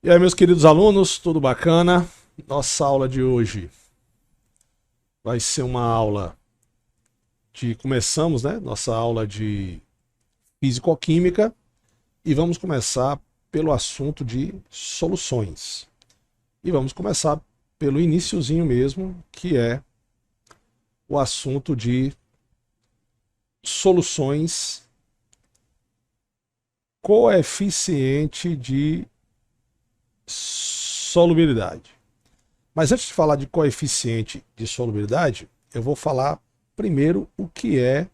E aí, meus queridos alunos, tudo bacana? Nossa aula de hoje vai ser uma aula começamos, né? Nossa aula de físico-química e vamos começar pelo assunto de soluções. E vamos começar pelo iniciozinho mesmo, que é o assunto de soluções coeficiente de solubilidade. Mas antes de falar de coeficiente de solubilidade, eu vou falar primeiro o que é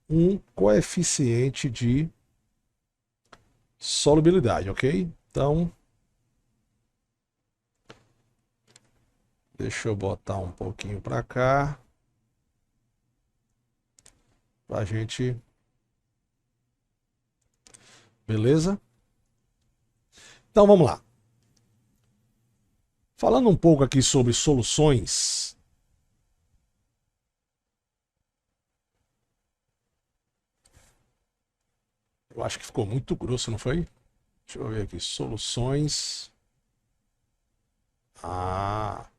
um coeficiente de solubilidade, ok? Então, deixa eu botar um pouquinho para cá, para a gente. Beleza? Então vamos lá. Falando um pouco aqui sobre soluções. Eu acho que ficou muito grosso, não foi? Deixa eu ver aqui. Soluções. Ah.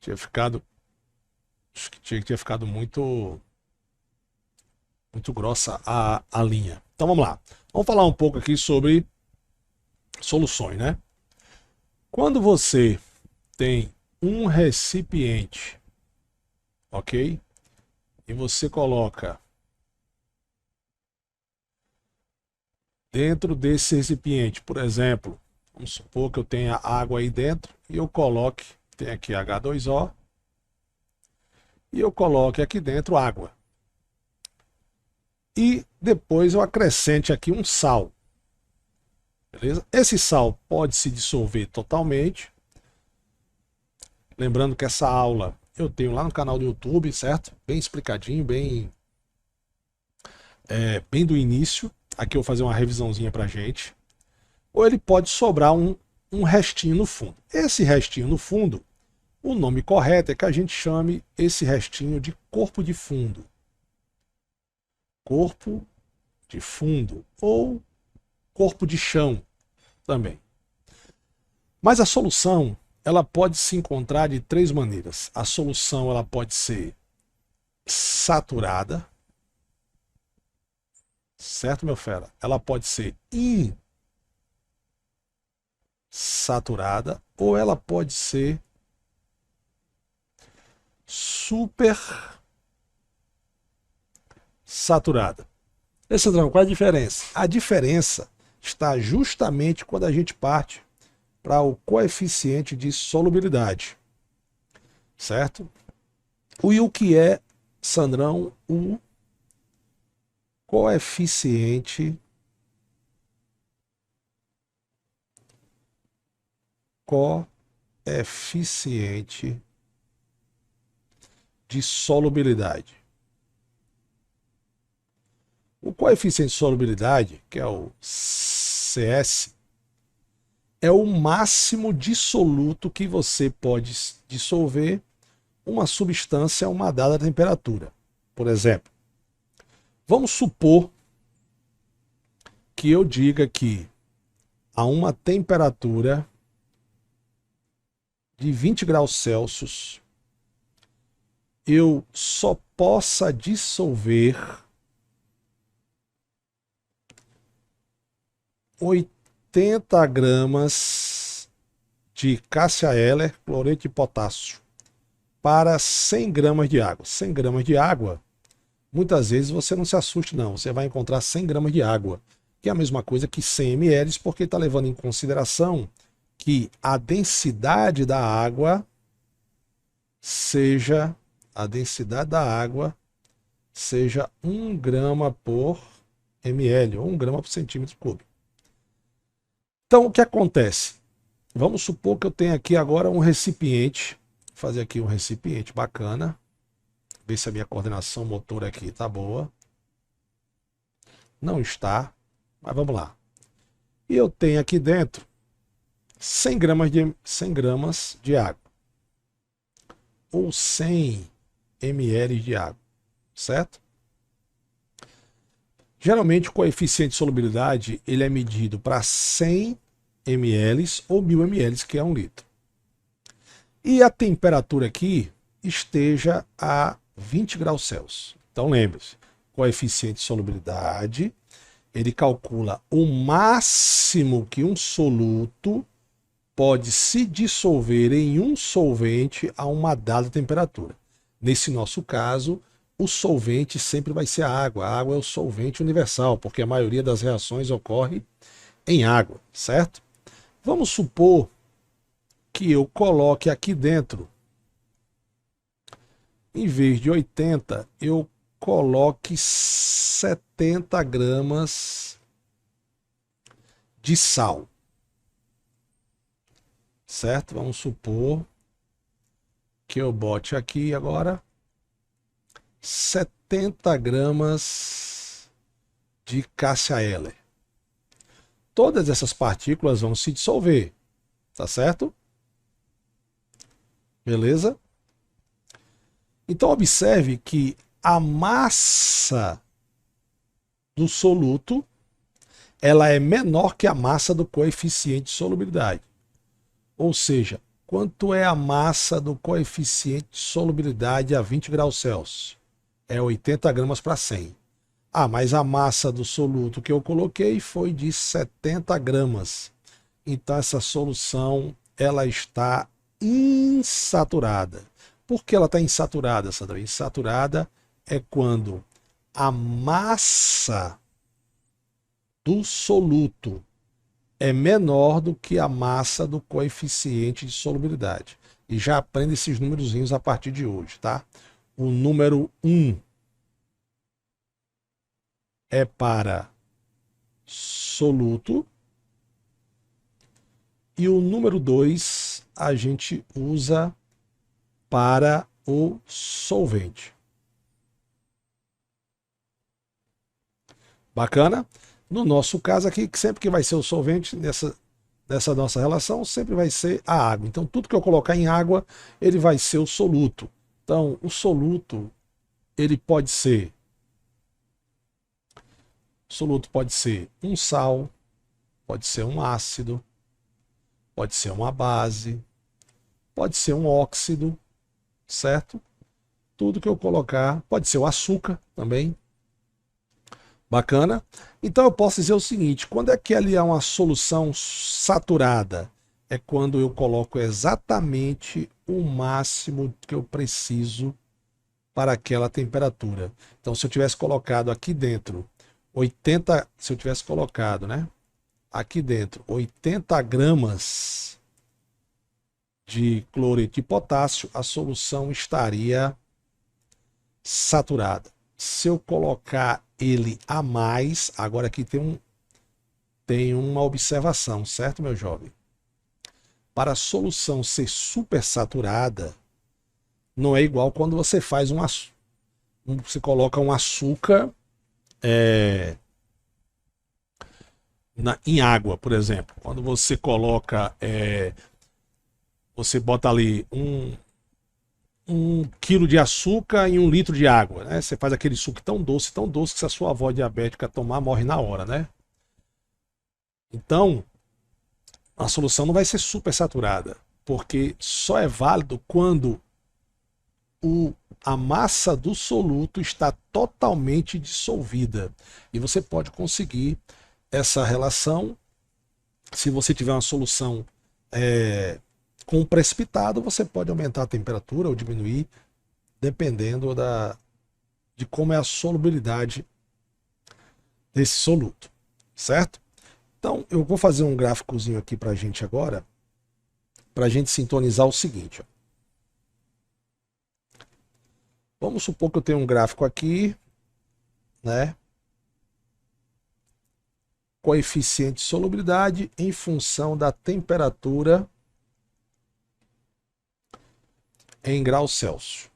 Tinha ficado. Acho que tinha ficado muito grossa a linha. Então vamos lá. Vamos falar um pouco aqui sobre soluções, né? Quando você tem um recipiente, ok? E você coloca dentro desse recipiente, por exemplo, vamos supor que eu tenha água aí dentro e eu coloque, tem aqui H2O, e eu coloque aqui dentro água. E depois eu acrescente aqui um sal. Beleza? Esse sal pode se dissolver totalmente. Lembrando que essa aula eu tenho lá no canal do YouTube, certo? Bem explicadinho, bem do início. Aqui eu vou fazer uma revisãozinha pra gente. Ou ele pode sobrar um restinho no fundo. Esse restinho no fundo, o nome correto é que a gente chame esse restinho de corpo de fundo. Corpo de fundo ou corpo de chão também. Mas a solução, ela pode se encontrar de três maneiras. A solução, ela pode ser saturada, certo, meu fera? Ela pode ser insaturada ou ela pode ser super saturada. Esse Sandrão, qual é a diferença? A diferença está justamente quando a gente parte para o coeficiente de solubilidade, certo? E o que é, Sandrão, o coeficiente de solubilidade? O coeficiente de solubilidade, que é o CS, é o máximo dissoluto que você pode dissolver uma substância a uma dada temperatura. Por exemplo, vamos supor que eu diga que a uma temperatura de 20 graus Celsius eu só possa dissolver 80 gramas de cássia Eller, cloreto de potássio, para 100 gramas de água. 100 gramas de água, muitas vezes você não se assuste não, você vai encontrar 100 gramas de água, que é a mesma coisa que 100 ml, porque está levando em consideração que a densidade da água seja 1 grama por ml, ou 1 grama por centímetro cúbico. Então, o que acontece? Vamos supor que eu tenho aqui agora um recipiente, vou fazer aqui um recipiente bacana, ver se a minha coordenação motora aqui está boa. Não está, mas vamos lá. E eu tenho aqui dentro 100 gramas de água, ou 100 ml de água, certo? Geralmente o coeficiente de solubilidade ele é medido para 100 ml ou 1000 ml, que é 1 litro. E a temperatura aqui esteja a 20 graus Celsius. Então lembre-se, coeficiente de solubilidade, ele calcula o máximo que um soluto pode se dissolver em um solvente a uma dada temperatura. Nesse nosso caso, o solvente sempre vai ser a água. A água é o solvente universal, porque a maioria das reações ocorre em água, certo? Vamos supor que eu coloque aqui dentro, em vez de 80, eu coloque 70 gramas de sal. Certo? Vamos supor que eu bote aqui agora 70 gramas de cássia Eller. Todas essas partículas vão se dissolver, tá certo? Beleza? Então observe que a massa do soluto ela é menor que a massa do coeficiente de solubilidade. Ou seja, quanto é a massa do coeficiente de solubilidade a 20 graus Celsius? É 80 gramas para 100. Ah, mas a massa do soluto que eu coloquei foi de 70 gramas. Então essa solução ela está insaturada. Por que ela está insaturada, Sandra? Insaturada é quando a massa do soluto é menor do que a massa do coeficiente de solubilidade. E já aprende esses númerozinhos a partir de hoje, tá? O número 1 é para soluto e o número 2 a gente usa para o solvente. Bacana? No nosso caso aqui, sempre que vai ser o solvente nessa nossa relação, sempre vai ser a água. Então tudo que eu colocar em água, ele vai ser o soluto. Então o soluto, ele pode ser um sal, pode ser um ácido, pode ser uma base, pode ser um óxido, certo? Tudo que eu colocar, pode ser o açúcar também. Bacana? Então eu posso dizer o seguinte, quando é que ali há uma solução saturada? É quando eu coloco exatamente o máximo que eu preciso para aquela temperatura. Então se eu tivesse colocado aqui dentro 80, se eu tivesse colocado, né, aqui dentro 80 gramas de cloreto de potássio, a solução estaria saturada. Se eu colocar ele a mais, agora aqui tem uma observação, certo, meu jovem? Para a solução ser supersaturada, não é igual quando você faz você coloca um açúcar em água, por exemplo. Quando você coloca, você bota ali um quilo de açúcar em 1 litro de água, né? Você faz aquele suco tão doce que se a sua avó diabética tomar, morre na hora, né? Então, a solução não vai ser super saturada, porque só é válido quando a massa do soluto está totalmente dissolvida. E você pode conseguir essa relação se você tiver uma solução com precipitado, você pode aumentar a temperatura ou diminuir, dependendo de como é a solubilidade desse soluto, certo? Então, eu vou fazer um gráficozinho aqui para a gente agora, para a gente sintonizar o seguinte. Ó. Vamos supor que eu tenho um gráfico aqui, né? Coeficiente de solubilidade em função da temperatura em graus Celsius,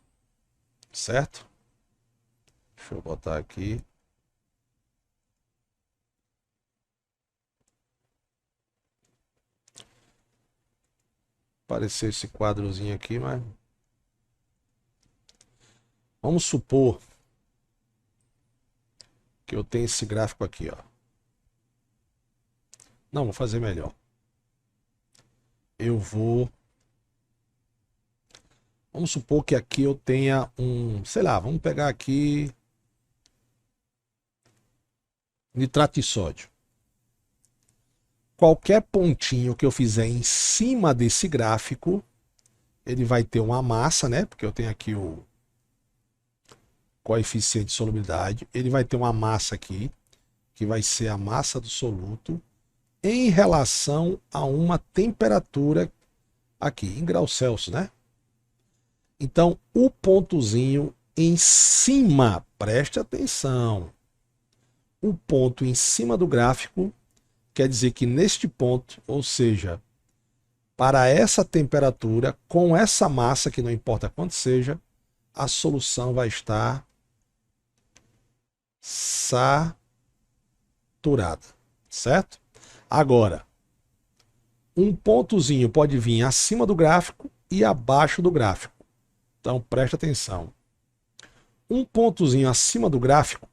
certo? Deixa eu botar aqui. Apareceu esse quadrozinho aqui, mas vamos supor que eu tenho esse gráfico aqui, ó. Não, vou fazer melhor. eu vou... Vamos supor que aqui eu tenha um, sei lá, vamos pegar aqui nitrato de sódio. Qualquer pontinho que eu fizer em cima desse gráfico, ele vai ter uma massa, né? Porque eu tenho aqui o coeficiente de solubilidade. Ele vai ter uma massa aqui, que vai ser a massa do soluto, em relação a uma temperatura aqui, em graus Celsius, né? Então, o pontozinho em cima, preste atenção, o ponto em cima do gráfico quer dizer que neste ponto, ou seja, para essa temperatura, com essa massa, que não importa quanto seja, a solução vai estar saturada, certo? Agora, um pontozinho pode vir acima do gráfico e abaixo do gráfico. Então, preste atenção. Um pontozinho acima do gráfico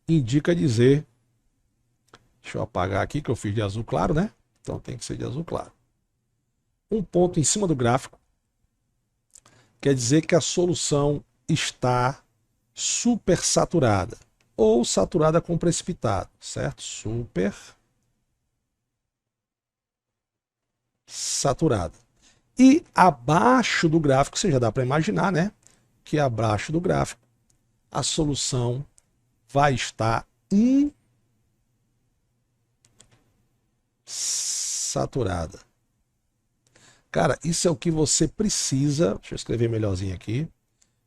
indica dizer... Deixa eu apagar aqui que eu fiz de azul claro, né? Então tem que ser de azul claro. Um ponto em cima do gráfico quer dizer que a solução está supersaturada ou saturada com precipitado, certo? Super saturada. E abaixo do gráfico, você já dá para imaginar, né? Que abaixo do gráfico a solução vai estar insaturada. Cara, isso é o que você precisa, deixa eu escrever melhorzinho aqui,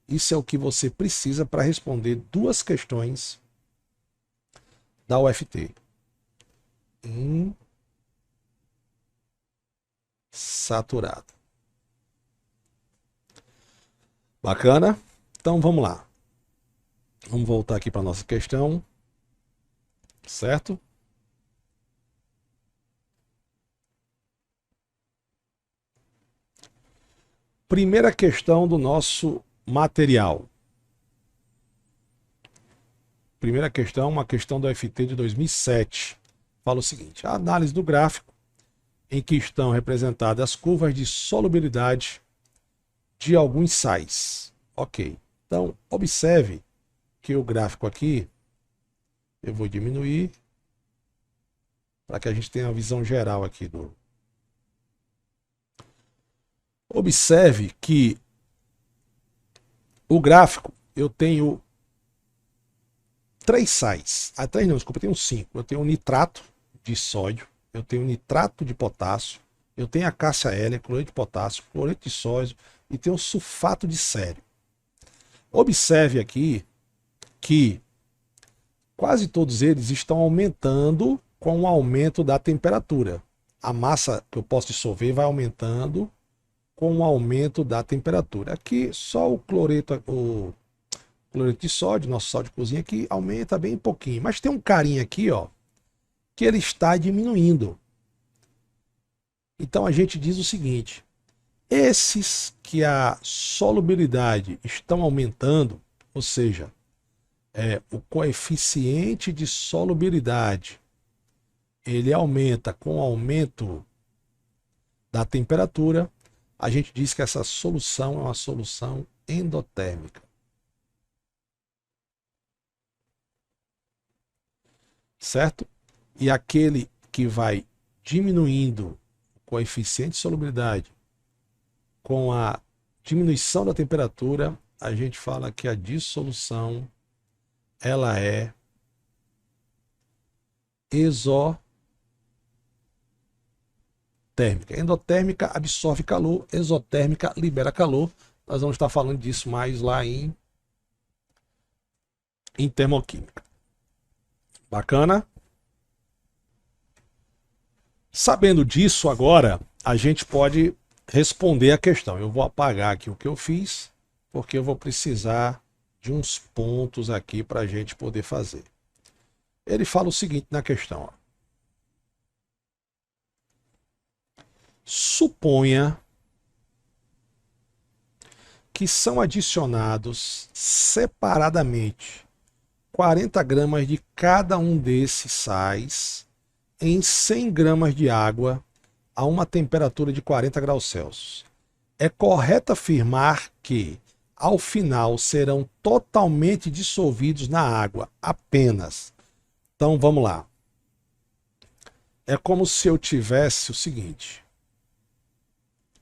isso é o que você precisa para responder duas questões da UFT. Insaturada. Bacana? Então vamos lá. Vamos voltar aqui para a nossa questão, certo? Primeira questão do nosso material. Primeira questão, uma questão do FT de 2007. Fala o seguinte: a análise do gráfico em que estão representadas as curvas de solubilidade de alguns sais. Ok. Então, observe que o gráfico aqui, eu vou diminuir para que a gente tenha a visão geral aqui do... Observe que o gráfico, eu tenho 3 sais. Ah, 3 não, desculpa, eu tenho 5. Eu tenho o nitrato de sódio, eu tenho o nitrato de potássio, eu tenho a cássia L, cloreto de potássio, cloreto de sódio e tenho o sulfato de sério. Observe aqui que quase todos eles estão aumentando com o aumento da temperatura. A massa que eu posso dissolver vai aumentando com o aumento da temperatura. Aqui só o cloreto de sódio, nosso sal de cozinha, que aumenta bem pouquinho. Mas tem um carinha aqui, ó, que ele está diminuindo. Então a gente diz o seguinte: esses que a solubilidade estão aumentando, ou seja, o coeficiente de solubilidade, ele aumenta com o aumento da temperatura, a gente diz que essa solução é uma solução endotérmica. Certo? E aquele que vai diminuindo o coeficiente de solubilidade com a diminuição da temperatura, a gente fala que a dissolução ela é exotérmica. Endotérmica absorve calor, exotérmica libera calor. Nós vamos estar falando disso mais lá em termoquímica. Bacana? Sabendo disso agora, a gente pode responder a questão. Eu vou apagar aqui o que eu fiz, porque eu vou precisar de uns pontos aqui para a gente poder fazer. Ele fala o seguinte na questão: ó. Suponha que são adicionados separadamente 40 gramas de cada um desses sais em 100 gramas de água a uma temperatura de 40 graus Celsius. É correto afirmar que, ao final, serão totalmente dissolvidos na água, apenas. Então, vamos lá. É como se eu tivesse o seguinte.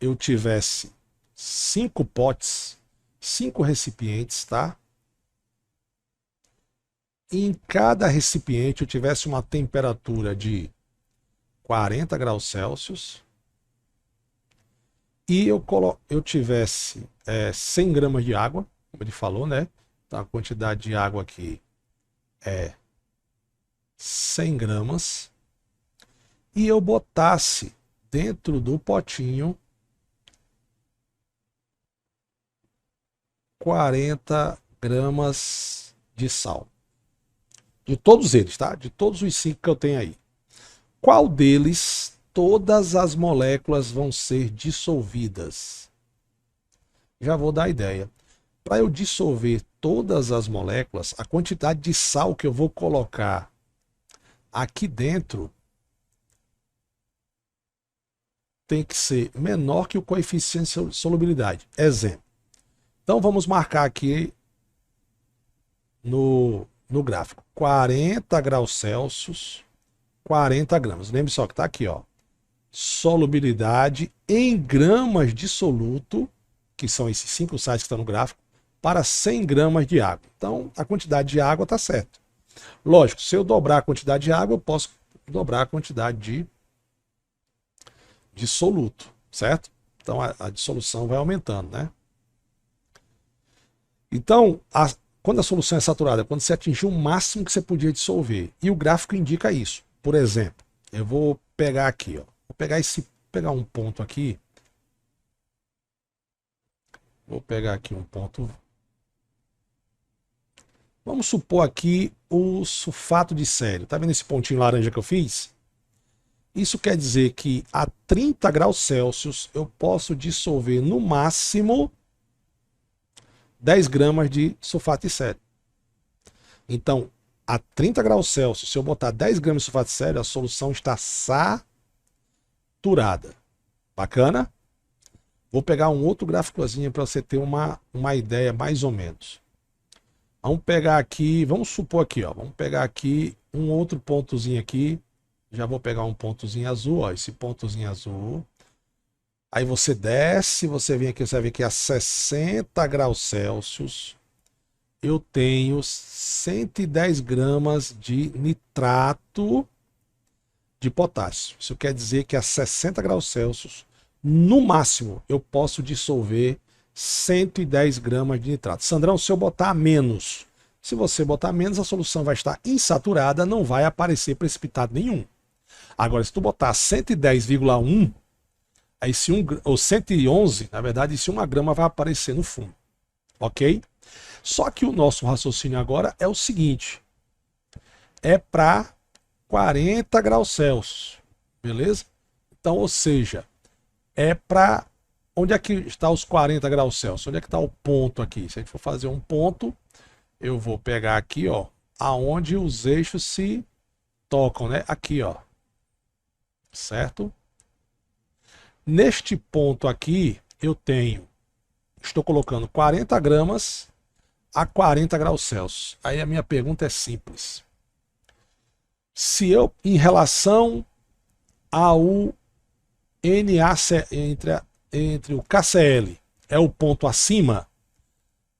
Eu tivesse 5 potes, 5 recipientes, tá? E em cada recipiente eu tivesse uma temperatura de 40 graus Celsius e eu tivesse 100 gramas de água, como ele falou, né? Então a quantidade de água aqui é 100 gramas e eu botasse dentro do potinho 40 gramas de sal. De todos eles, tá? De todos os 5 que eu tenho aí. Qual deles todas as moléculas vão ser dissolvidas? Já vou dar a ideia. Para eu dissolver todas as moléculas, a quantidade de sal que eu vou colocar aqui dentro tem que ser menor que o coeficiente de solubilidade. Exemplo. Então vamos marcar aqui no gráfico. 40 graus Celsius, 40 gramas. Lembre só que está aqui, ó. Solubilidade em gramas de soluto, que são esses 5 sais que estão no gráfico, para 100 gramas de água. Então, a quantidade de água está certa. Lógico, se eu dobrar a quantidade de água, eu posso dobrar a quantidade de soluto, certo? Então, a dissolução vai aumentando, né? Então, quando a solução é saturada, é quando você atingiu o máximo que você podia dissolver. E o gráfico indica isso. Por exemplo, eu vou pegar aqui, ó. Vou pegar um ponto aqui. Vou pegar aqui um ponto. Vamos supor aqui o sulfato de sério. Tá vendo esse pontinho laranja que eu fiz? Isso quer dizer que a 30 graus Celsius eu posso dissolver no máximo 10 gramas de sulfato de sério. Então, a 30 graus Celsius, se eu botar 10 gramas de sulfato de sério, a solução está saturada. Bacana? Vou pegar um outro gráficozinho para você ter uma ideia mais ou menos. Vamos pegar aqui, vamos supor aqui, ó, vamos pegar aqui um outro pontozinho aqui. Já vou pegar um pontozinho azul, ó, esse pontozinho azul. Aí você desce, você vem aqui, você vai ver que a 60 graus Celsius eu tenho 110 gramas de nitrato de potássio. Isso quer dizer que a 60 graus Celsius, no máximo, eu posso dissolver 110 gramas de nitrato. Sandrão, se eu botar menos, se você botar menos, a solução vai estar insaturada, não vai aparecer precipitado nenhum. Agora, se tu botar 110,1, aí se ou 111, na verdade, se 1 grama vai aparecer no fundo. Ok? Só que o nosso raciocínio agora é o seguinte. É para 40 graus Celsius. Beleza? Então, ou seja, é para... Onde é que está os 40 graus Celsius? Onde é que está o ponto aqui? Se a gente for fazer um ponto, eu vou pegar aqui, ó, aonde os eixos se tocam, né? Aqui, ó. Certo? Neste ponto aqui, eu tenho, estou colocando 40 gramas a 40 graus Celsius. Aí a minha pergunta é simples. Se eu, em relação ao NaC, entre o KCl, é o ponto acima?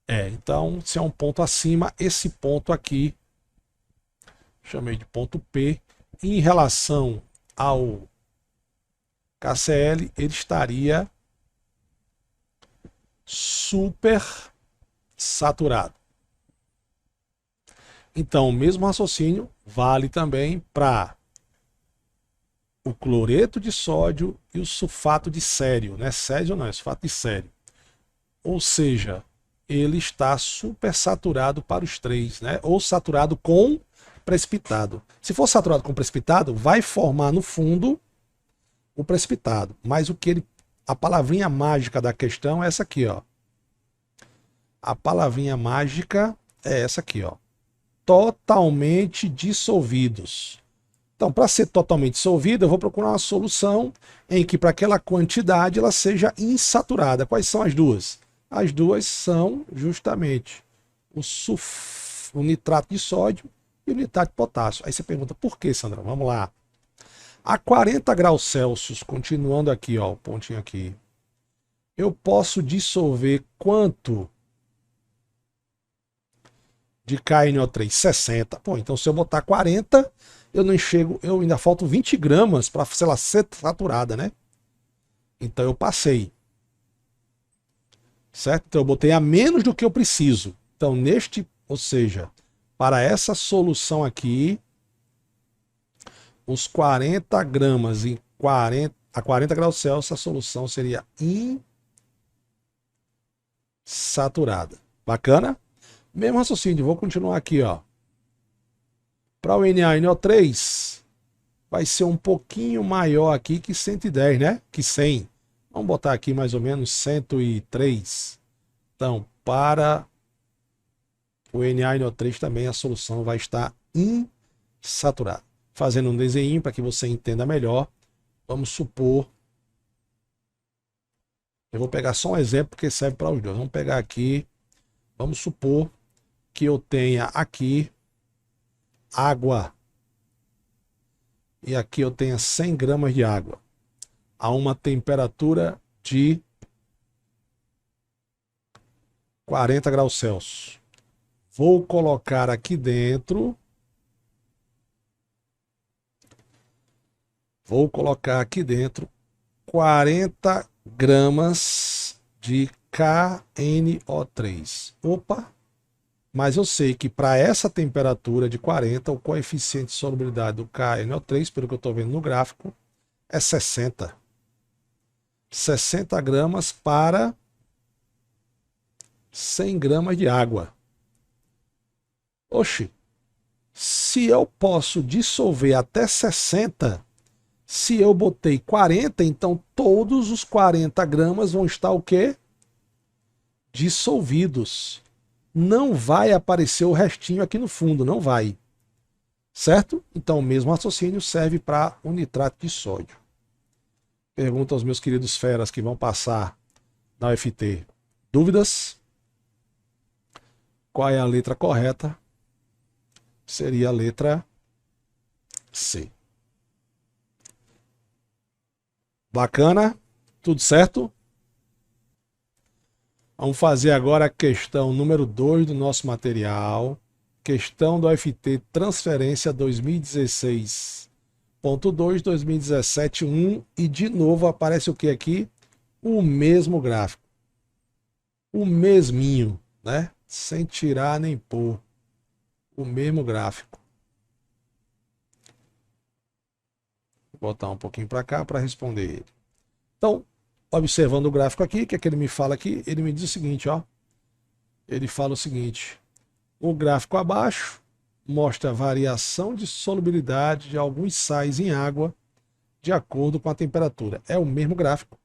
Então, se é um ponto acima, esse ponto aqui, chamei de ponto P, em relação ao KCl, ele estaria super saturado. Então, o mesmo raciocínio vale também para o cloreto de sódio e o sulfato de sério, né? Sério não, é sulfato de sério. Ou seja, ele está super saturado para os três, né? Ou saturado com precipitado. Se for saturado com precipitado, vai formar no fundo o precipitado. Mas a palavrinha mágica da questão é essa aqui, ó. A palavrinha mágica é essa aqui, ó. Totalmente dissolvidos. Então, para ser totalmente dissolvida, eu vou procurar uma solução em que, para aquela quantidade, ela seja insaturada. Quais são as duas? As duas são justamente o nitrato de sódio e o nitrato de potássio. Aí você pergunta, por que, Sandra? Vamos lá. A 40 graus Celsius, continuando aqui, ó, o pontinho aqui, eu posso dissolver quanto de KNO3? 60. Pô, então se eu botar 40, eu não enxergo, eu ainda faltam 20 gramas para, sei lá, ser saturada, né? Então eu passei. Certo? Então eu botei a menos do que eu preciso. Então ou seja, para essa solução aqui, os 40 gramas a 40 graus Celsius, a solução seria insaturada. Bacana? Mesmo raciocínio, vou continuar aqui, ó. Para o NaNO3, vai ser um pouquinho maior aqui que 110, né? Que 100. Vamos botar aqui mais ou menos 103. Então, para o NaNO3 também a solução vai estar insaturada. Fazendo um desenho para que você entenda melhor, vamos supor, eu vou pegar só um exemplo porque serve para os dois. Vamos pegar aqui, vamos supor que eu tenha aqui água e aqui eu tenha 100 gramas de água a uma temperatura de 40 graus Celsius. Vou colocar aqui dentro, 40 gramas de KNO3. Opa! Mas eu sei que para essa temperatura de 40, o coeficiente de solubilidade do KNO3, pelo que eu estou vendo no gráfico, é 60. 60 gramas para 100 gramas de água. Oxi, se eu posso dissolver até 60, se eu botei 40, então todos os 40 gramas vão estar o quê? Dissolvidos. Não vai aparecer o restinho aqui no fundo, não vai. Certo? Então o mesmo raciocínio serve para o nitrato de sódio. Pergunto aos meus queridos feras que vão passar na UFT. Dúvidas? Qual é a letra correta? Seria a letra C. Bacana? Tudo certo? Vamos fazer agora a questão número 2 do nosso material. Questão do UFT Transferência 2016.2, 2017.1. E de novo aparece o que aqui? O mesmo gráfico. O mesminho, né? Sem tirar nem pôr. O mesmo gráfico. Vou botar um pouquinho para cá para responder ele. Então, observando o gráfico aqui, que é que ele me fala aqui, ele me diz o seguinte, ó. Ele fala o seguinte: o gráfico abaixo mostra a variação de solubilidade de alguns sais em água de acordo com a temperatura. É o mesmo gráfico.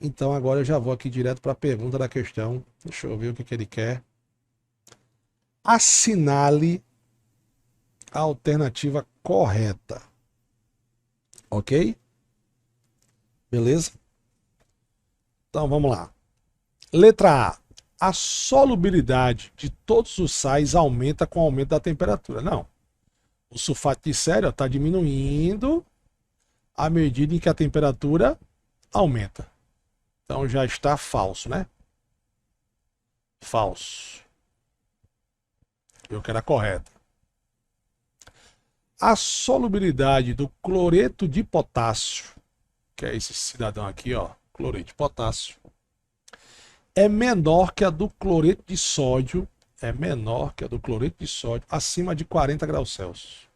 Então agora eu já vou aqui direto para a pergunta da questão. Deixa eu ver o que ele quer. Assinale a alternativa correta. Ok? Beleza? Então vamos lá. Letra A. A solubilidade de todos os sais aumenta com o aumento da temperatura. Não. O sulfato de sério está diminuindo à medida em que a temperatura aumenta. Então já está falso, né? Falso. Eu quero a correta. A solubilidade do cloreto de potássio, que é esse cidadão aqui, ó, cloreto de potássio, é menor que a do cloreto de sódio, acima de 40 graus Celsius.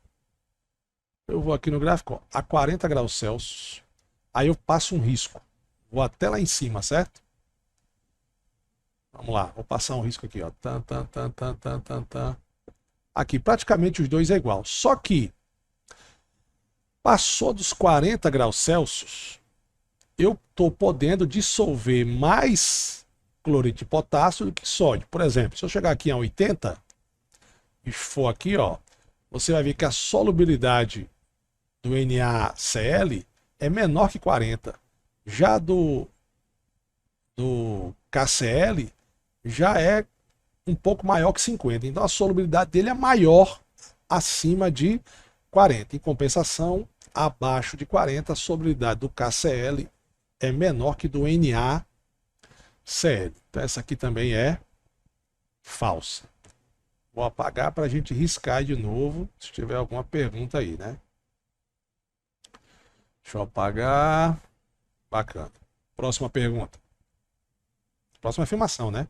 Eu vou aqui no gráfico, ó, a 40 graus Celsius, aí eu passo um risco. Vou até lá em cima, certo? Vamos lá, vou passar um risco aqui, ó. Aqui, praticamente os dois é igual. Só que passou dos 40 graus Celsius, eu estou podendo dissolver mais cloreto de potássio do que sódio. Por exemplo, se eu chegar aqui a 80 e for aqui, ó, você vai ver que a solubilidade do NaCl é menor que 40. Já do KCl já é um pouco maior que 50. Então a solubilidade dele é maior acima de 40. Em compensação, abaixo de 40, a solubilidade do KCl é menor que do NaCl. Então essa aqui também é falsa. Vou apagar para a gente riscar de novo, se tiver alguma pergunta aí, né? Deixa eu apagar. Bacana. Próxima pergunta. Próxima afirmação, né?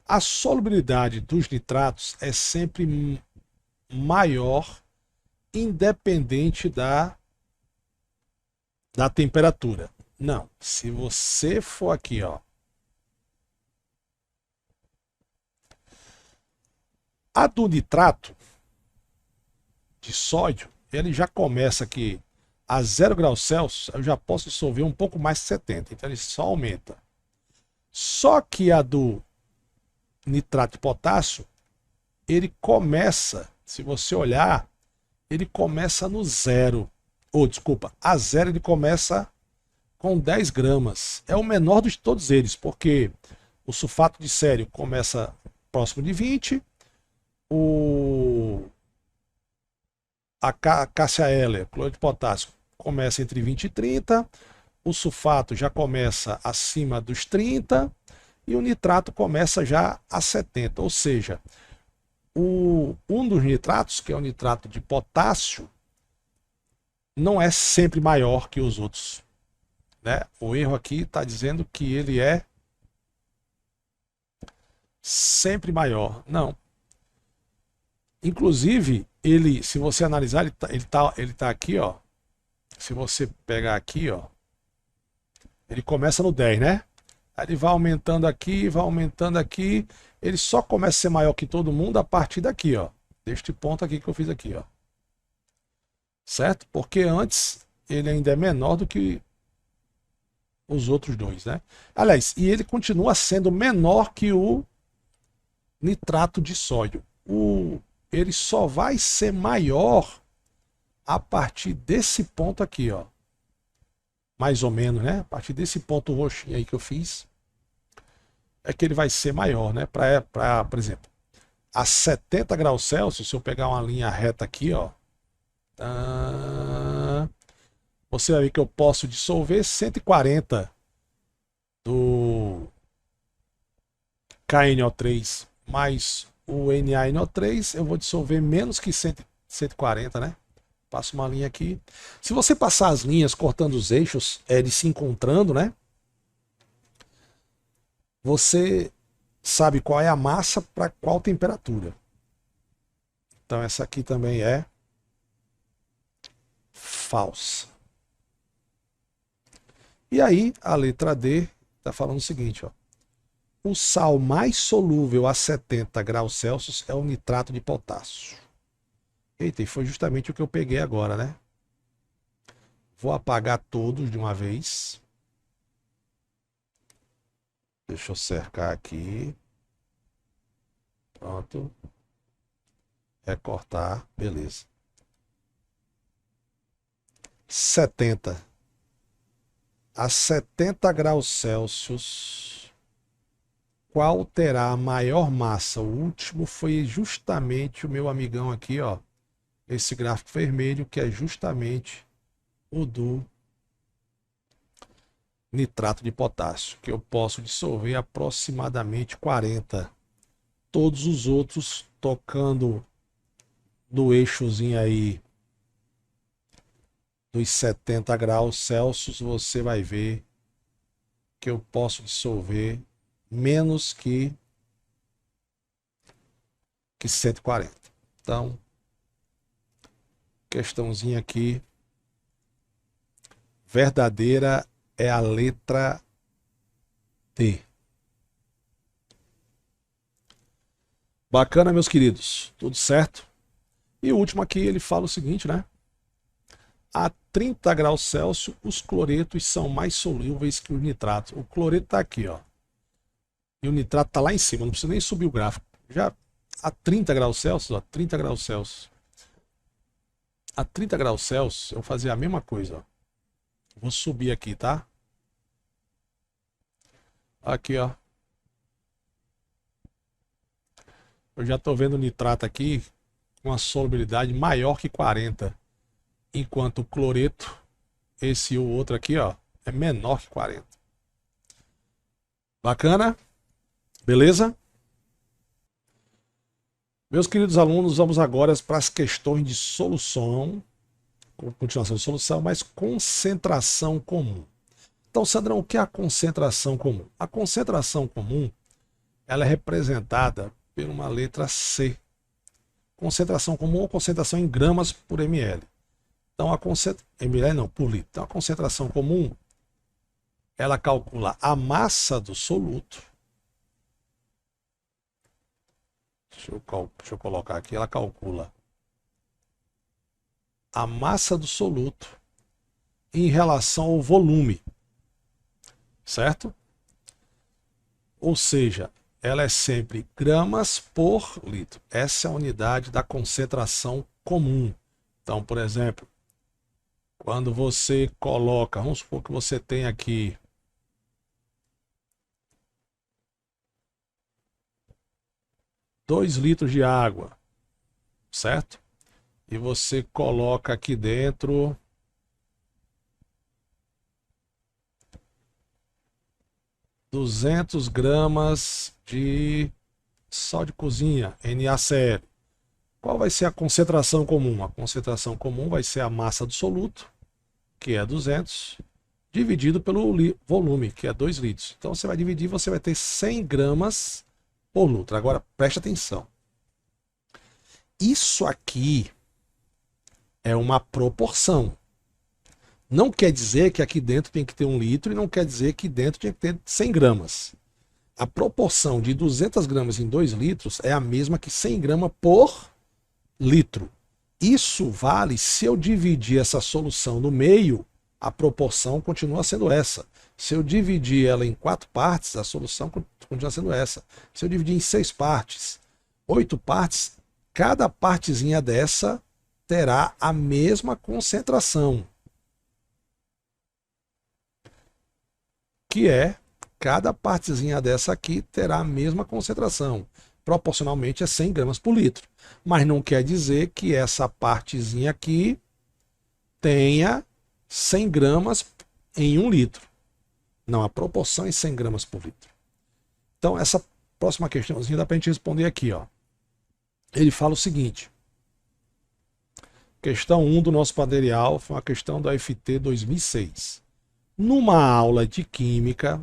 A solubilidade dos nitratos é sempre maior, independente da temperatura. Não. Se você for aqui, ó. A do nitrato de sódio, ele já começa aqui a 0 graus Celsius, eu já posso dissolver um pouco mais de 70, então ele só aumenta. Só que a do nitrato de potássio, ele começa, se você olhar, ele começa no zero. Ou, desculpa, a zero ele começa com 10 gramas. É o menor de todos eles, porque o sulfato de sério começa próximo de 20, a KCl, cloreto de potássio, começa entre 20 e 30, o sulfato já começa acima dos 30 e o nitrato começa já a 70. Ou seja, um dos nitratos, que é o nitrato de potássio, não é sempre maior que os outros, né? O erro aqui está dizendo que ele é sempre maior. Não. Inclusive, ele, se você analisar, ele tá aqui, ó. Se você pegar aqui, ó, ele começa no 10, né? Aí ele vai aumentando aqui, ele só começa a ser maior que todo mundo a partir daqui, ó. Deste ponto aqui que eu fiz aqui, ó. Certo? Porque antes ele ainda é menor do que os outros dois, né? Aliás, e ele continua sendo menor que o nitrato de sódio. Ele só vai ser maior a partir desse ponto aqui, ó. Mais ou menos, né? A partir desse ponto roxinho aí que eu fiz, é que ele vai ser maior, né? Por exemplo, a 70 graus Celsius, se eu pegar uma linha reta aqui, ó, você vai ver que eu posso dissolver 140 do KNO3 mais o NaNO3, eu vou dissolver menos que 140, né? Passo uma linha aqui. Se você passar as linhas cortando os eixos, eles se encontrando, né? Você sabe qual é a massa para qual temperatura. Então essa aqui também é falsa. E aí a letra D está falando o seguinte, ó. O sal mais solúvel a 70 graus Celsius é o nitrato de potássio. Eita, e foi justamente o que eu peguei agora, né? Vou apagar todos de uma vez. Deixa eu cercar aqui. Pronto. Recortar, beleza. 70. A 70 graus Celsius, qual terá a maior massa? O último foi justamente o meu amigão aqui, ó. Esse gráfico vermelho, que é justamente o do nitrato de potássio, que eu posso dissolver aproximadamente 40. Todos os outros tocando no eixozinho aí dos 70 graus Celsius, você vai ver que eu posso dissolver menos que 140. Então, questãozinha aqui verdadeira é a letra D. Bacana, meus queridos, tudo certo? E o último aqui ele fala o seguinte, né? A 30 graus Celsius, os cloretos são mais solúveis que os nitratos. O cloreto está aqui, ó. E o nitrato está lá em cima, não precisa nem subir o gráfico. Já a 30 graus Celsius, ó, 30 graus Celsius. a 30 graus Celsius, eu vou fazer a mesma coisa. Ó. Vou subir aqui, tá? Aqui, ó. Eu já estou vendo o nitrato aqui com uma solubilidade maior que 40. Enquanto o cloreto, esse e o outro aqui, ó, é menor que 40. Bacana? Beleza? Meus queridos alunos, vamos agora para as questões de solução, continuação de solução, mas concentração comum. Então, Sandrão, o que é a concentração comum? A concentração comum, ela é representada por uma letra C. Concentração comum ou concentração em gramas por ml. Então, ml não, por litro. Então, a concentração comum, ela calcula a massa do soluto. Deixa eu colocar aqui, ela calcula a massa do soluto em relação ao volume, certo? Ou seja, ela é sempre gramas por litro. Essa é a unidade da concentração comum. Então, por exemplo, quando você coloca, vamos supor que você tem aqui 2 litros de água, certo? E você coloca aqui dentro 200 gramas de sal de cozinha, NaCl. Qual vai ser a concentração comum? A concentração comum vai ser a massa do soluto, que é 200, dividido pelo volume, que é 2 litros. Então você vai dividir, você vai ter 100 gramas por litro. Agora, preste atenção. Isso aqui é uma proporção. Não quer dizer que aqui dentro tem que ter 1 litro e não quer dizer que dentro tem que ter 100 gramas. A proporção de 200 gramas em 2 litros é a mesma que 100 gramas por litro. Isso vale se eu dividir essa solução no meio, a proporção continua sendo essa. Se eu dividir ela em 4 partes, a solução continua sendo essa. Se eu dividir em 6 partes, 8 partes, cada partezinha dessa terá a mesma concentração. Que é, cada partezinha dessa aqui terá a mesma concentração. Proporcionalmente é 100 gramas por litro. Mas não quer dizer que essa partezinha aqui tenha 100 gramas em 1 litro. Não, a proporção é 100 gramas por litro. Então, essa próxima questãozinha dá para a gente responder aqui. Ó. Ele fala o seguinte. Questão 1 do nosso material foi uma questão do FT 2006. Numa aula de química,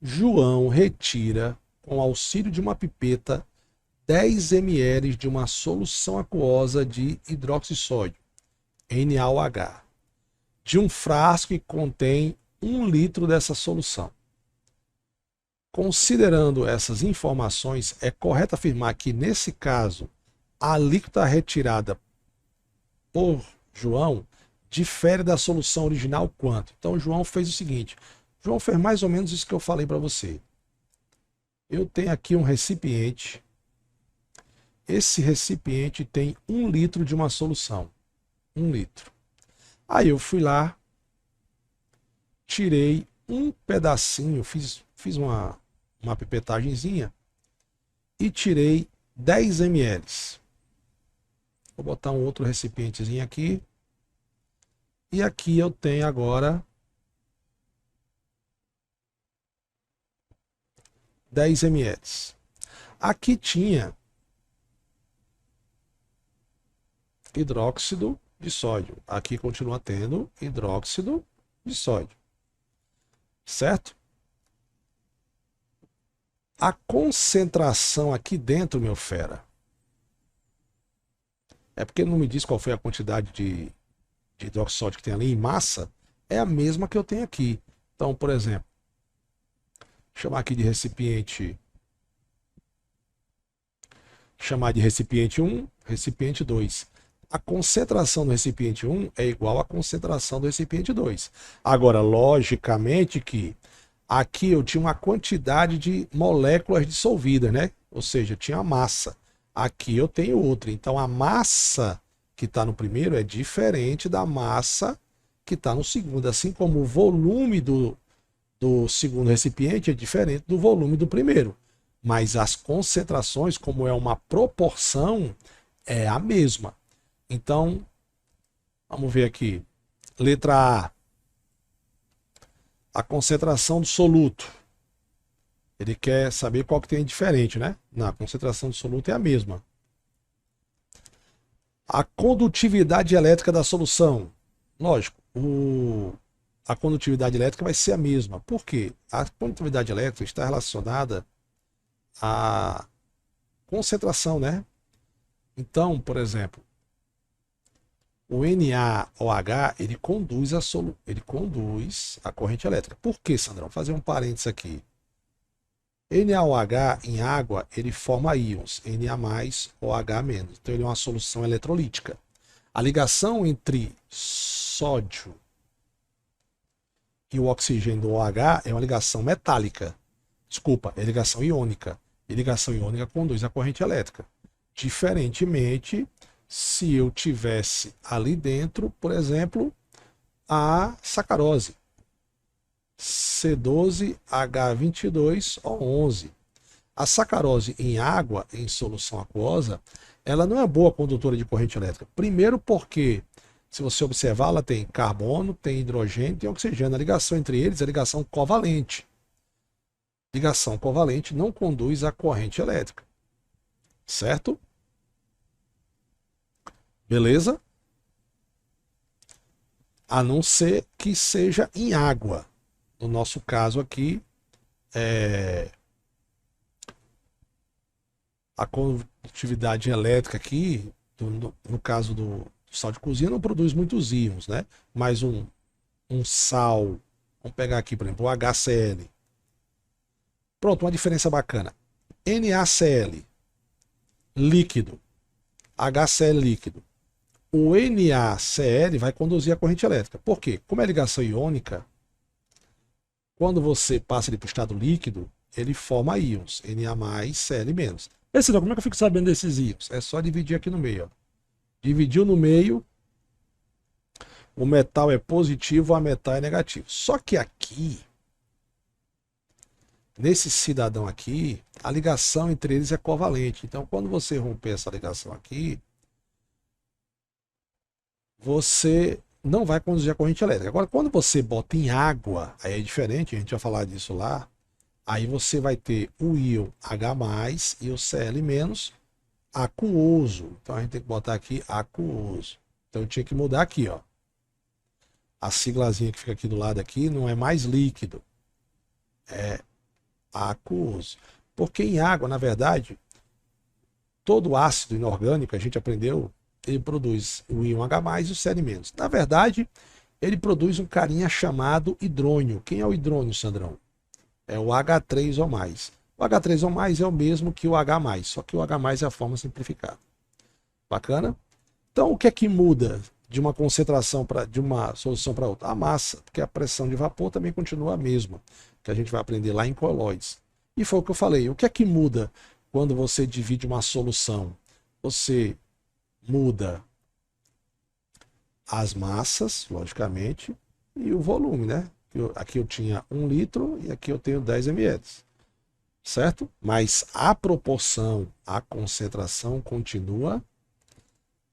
João retira, com auxílio de uma pipeta, 10 ml de uma solução aquosa de hidroxissódio, NaOH, de um frasco que contém 1 litro dessa solução. Considerando essas informações, é correto afirmar que, nesse caso, a alíquota retirada por João difere da solução original quanto? Então, João fez o seguinte. João fez mais ou menos isso que eu falei para você. Eu tenho aqui um recipiente. Esse recipiente tem 1 litro de uma solução. 1 litro. Aí eu fui lá, tirei um pedacinho, fiz uma pipetagenzinha e tirei 10 ml. Vou botar um outro recipientezinho aqui. E aqui eu tenho agora 10 ml. Aqui tinha hidróxido de sódio. Aqui continua tendo hidróxido de sódio. Certo? A concentração aqui dentro, meu fera, é porque não me diz qual foi a quantidade de hidróxido de sódio que tem ali em massa, é a mesma que eu tenho aqui. Então, por exemplo, vou chamar aqui de recipiente, chamar de recipiente 1, recipiente 2. A concentração do recipiente 1 é igual à concentração do recipiente 2. Agora, logicamente que aqui eu tinha uma quantidade de moléculas dissolvidas, né? Ou seja, eu tinha a massa. Aqui eu tenho outra. Então, a massa que está no primeiro é diferente da massa que está no segundo, assim como o volume do segundo recipiente é diferente do volume do primeiro. Mas as concentrações, como é uma proporção, é a mesma. Então, vamos ver aqui. Letra A concentração do soluto. Ele quer saber qual que tem diferente, né? Na concentração do soluto é a mesma. A condutividade elétrica da solução. Lógico, a condutividade elétrica vai ser a mesma. Por quê? A condutividade elétrica está relacionada à concentração, né? Então, por exemplo, o NaOH, ele conduz a corrente elétrica. Por quê, Sandrão? Vou fazer um parênteses aqui. NaOH em água, ele forma íons, Na+OH-. Então ele é uma solução eletrolítica. A ligação entre sódio e o oxigênio do OH é uma ligação metálica. Desculpa, é ligação iônica. E ligação iônica conduz a corrente elétrica. Diferentemente, se eu tivesse ali dentro, por exemplo, a sacarose. C12H22O11. A sacarose em água, em solução aquosa, ela não é boa condutora de corrente elétrica. Primeiro porque, se você observar, ela tem carbono, tem hidrogênio, tem oxigênio. A ligação entre eles é ligação covalente. Ligação covalente não conduz a corrente elétrica. Certo? Beleza? A não ser que seja em água. No nosso caso aqui, a condutividade elétrica aqui, no caso do sal de cozinha, não produz muitos íons, né? Mas um sal, vamos pegar aqui, por exemplo, o HCl. Pronto, uma diferença bacana. NaCl, líquido. HCl, líquido. O NaCl vai conduzir a corrente elétrica. Por quê? Como é ligação iônica, quando você passa ele para o estado líquido, ele forma íons, Na+Cl-. Esse não, como é que eu fico sabendo desses íons? É só dividir aqui no meio. Ó. Dividiu no meio, o metal é positivo, a metal é negativo. Só que aqui, nesse cidadão aqui, a ligação entre eles é covalente. Então, quando você romper essa ligação aqui, você não vai conduzir a corrente elétrica. Agora, quando você bota em água, aí é diferente, a gente vai falar disso lá, aí você vai ter o íon H+, e o Cl- aquoso. Então a gente tem que botar aqui aquoso. Então eu tinha que mudar aqui, ó. A siglazinha que fica aqui do lado aqui não é mais líquido, é aquoso. Porque em água, na verdade, todo ácido inorgânico, a gente aprendeu, ele produz o íon H+, e o Cl-. Na verdade, ele produz um carinha chamado hidrônio. Quem é o hidrônio, Sandrão? É o H3O+. O H3O+ é o mesmo que o H+, só que o H+ é a forma simplificada. Bacana? Então, o que é que muda de uma concentração de uma solução para outra? A massa, porque a pressão de vapor também continua a mesma, que a gente vai aprender lá em colóides. E foi o que eu falei. O que é que muda quando você divide uma solução? Você muda as massas, logicamente, e o volume, né? Aqui eu tinha 1 litro e aqui eu tenho 10 ml. Certo? Mas a proporção, a concentração continua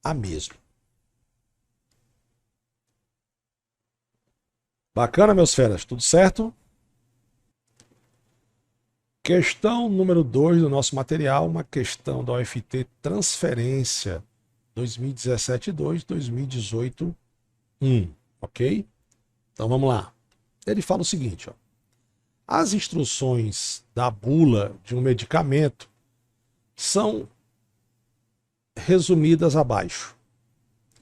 a mesma. Bacana, meus feras? Tudo certo? Questão número 2 do nosso material, uma questão da UFT Transferência 2017-2, 2018-1, ok? Então vamos lá. Ele fala o seguinte, ó. As instruções da bula de um medicamento são resumidas abaixo.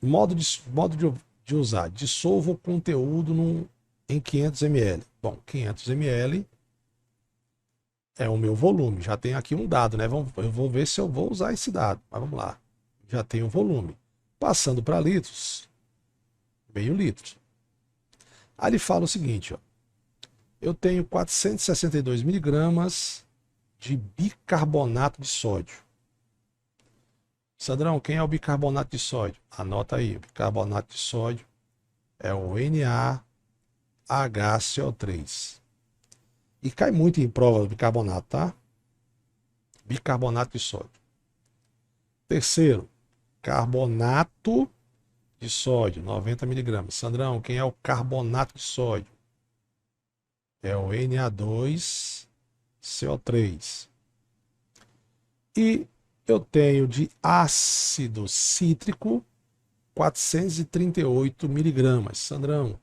Modo de usar. Dissolva o conteúdo em 500 ml. Bom, 500 ml é o meu volume. Já tem aqui um dado, né? Eu vou ver se eu vou usar esse dado. Mas vamos lá. Já tem o volume. Passando para litros, meio litro. Aí ele fala o seguinte, ó. Eu tenho 462 miligramas de bicarbonato de sódio. Sandrão, quem é o bicarbonato de sódio? Anota aí, o bicarbonato de sódio é o NaHCO3. E cai muito em prova do bicarbonato, tá? Bicarbonato de sódio. Terceiro, carbonato de sódio, 90 miligramas. Sandrão, quem é o carbonato de sódio? É o Na2CO3. E eu tenho de ácido cítrico 438 miligramas. Sandrão,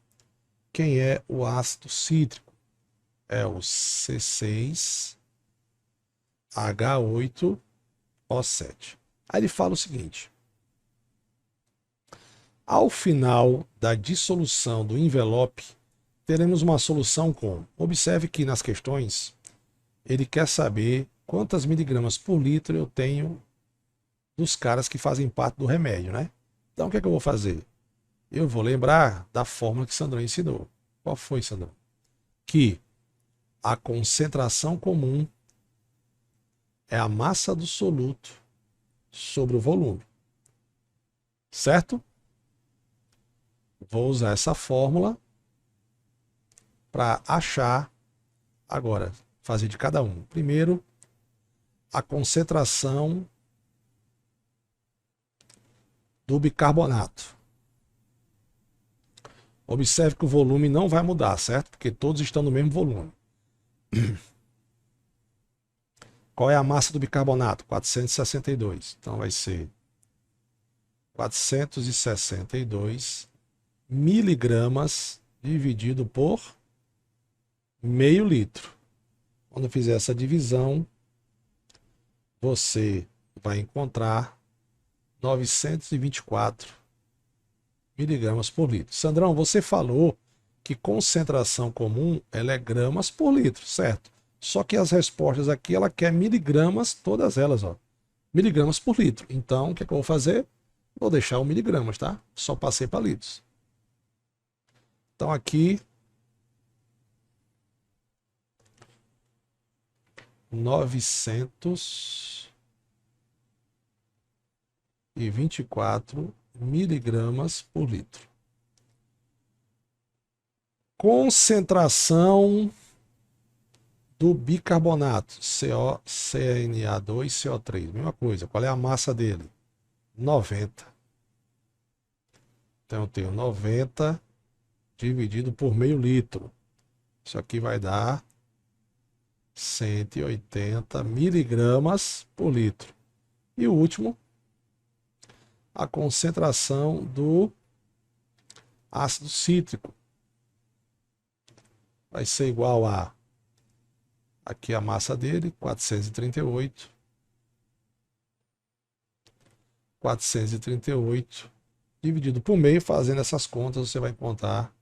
quem é o ácido cítrico? É o C6H8O7. Aí ele fala o seguinte: ao final da dissolução do envelope, teremos uma solução com. Observe que nas questões ele quer saber quantas miligramas por litro eu tenho dos caras que fazem parte do remédio, né? Então o que é que eu vou fazer? Eu vou lembrar da fórmula que Sandrão ensinou. Qual foi, Sandrão? Que a concentração comum é a massa do soluto sobre o volume. Certo? Vou usar essa fórmula para achar, agora, fazer de cada um. Primeiro, a concentração do bicarbonato. Observe que o volume não vai mudar, certo? Porque todos estão no mesmo volume. Qual é a massa do bicarbonato? 462. Então vai ser 462 miligramas dividido por meio litro. Quando fizer essa divisão, você vai encontrar 924 miligramas por litro. Sandrão, você falou que concentração comum ela é gramas por litro, certo? Só que as respostas aqui ela quer miligramas, todas elas, ó, miligramas por litro. Então, o que é que eu vou fazer? Vou deixar o miligramas, tá? Só passei para litros. Então aqui 924 miligramas por litro. Concentração do bicarbonato, CaNa2CO3, mesma coisa. Qual é a massa dele? 90. Então eu tenho 90 dividido por meio litro. Isso aqui vai dar 180 miligramas por litro. E o último, a concentração do ácido cítrico. Vai ser igual a, aqui a massa dele, 438. 438 dividido por meio, fazendo essas contas, você vai encontrar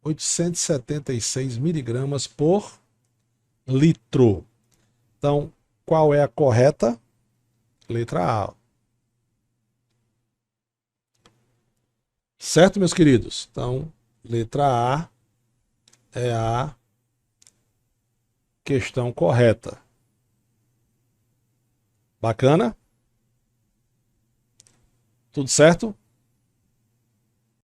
876 miligramas por litro. Então, qual é a correta? Letra A. Certo, meus queridos? Então, letra A é a questão correta. Bacana? Tudo certo?